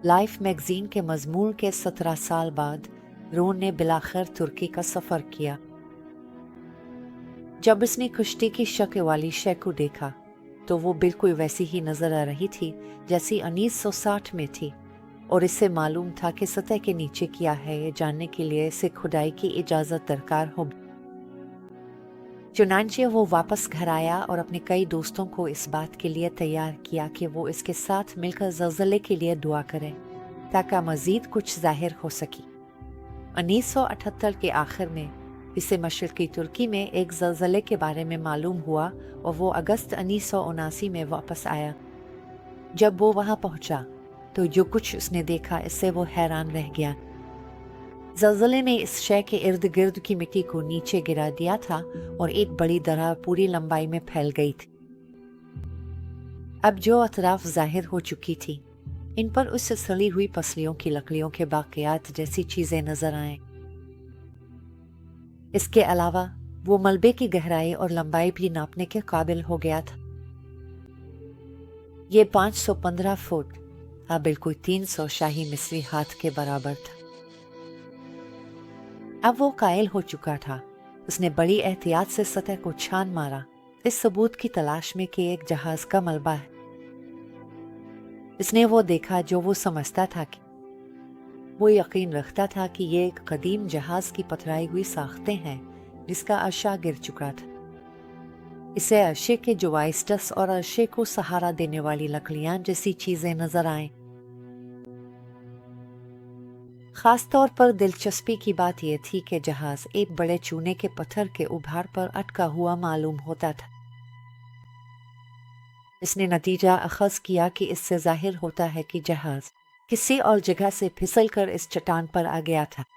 Life magazine के मजमून के 17 साल बाद रोन ने बिलाखिर तुर्की का सफर किया। जब उसने कुश्ती की शक्ल वाली शे को देखा तो वो बिल्कुल वैसी ही नजर आ रही थी जैसी 1960 में थी, और इससे मालूम था कि सतह के नीचे क्या है ये जानने के लिए इसे खुदाई की इजाजत दरकार होगी। चुनांचे वो वापस घर आया और अपने कई दोस्तों को इस बात के लिए तैयार किया कि वो इसके साथ मिलकर ज़लज़ले के लिए दुआ करें ताकि मज़ीद कुछ जाहिर हो सकी। 1978 के आखिर में इसे मशरक़ी तुर्की में एक ज़लज़ले के बारे में मालूम हुआ और वो अगस्त 1979 में वापस आया। जब वो वहाँ पहुँचा तो जो कुछ उसने देखा इससे वो हैरान रह गया। ज़लज़ले ने इस शय के इर्द गिर्द की मिट्टी को नीचे गिरा दिया था और एक बड़ी दरार पूरी लंबाई में फैल गई थी। अब जो अतराफ जाहिर हो चुकी थी इन पर उस सड़ी हुई पसलियों की लकड़ियों के बाक़ियात जैसी चीजें नजर आए। इसके अलावा वो मलबे की गहराई और लंबाई भी नापने के काबिल हो गया था। ये 515 फुट बिल्कुल 300 शाही मिस्री हाथ के बराबर था। अब वो कायल हो चुका था। उसने बड़ी एहतियात से सतह को छान मारा इस सबूत की तलाश में कि एक जहाज का मलबा है। इसने वो देखा जो वो समझता था कि वो यकीन रखता था कि ये एक कदीम जहाज की पथराई हुई साख्तें हैं जिसका अर्शा गिर चुका था। इसे अर्शे के जुवाइस्टस और अर्शे को सहारा देने वाली लकड़ियां जैसी चीजें नजर आए। खास तौर पर दिलचस्पी की बात यह थी कि जहाज एक बड़े चूने के पत्थर के उभार पर अटका हुआ मालूम होता था। इसने नतीजा अखज़ किया कि इससे जाहिर होता है कि जहाज किसी और जगह से फिसलकर इस चट्टान पर आ गया था।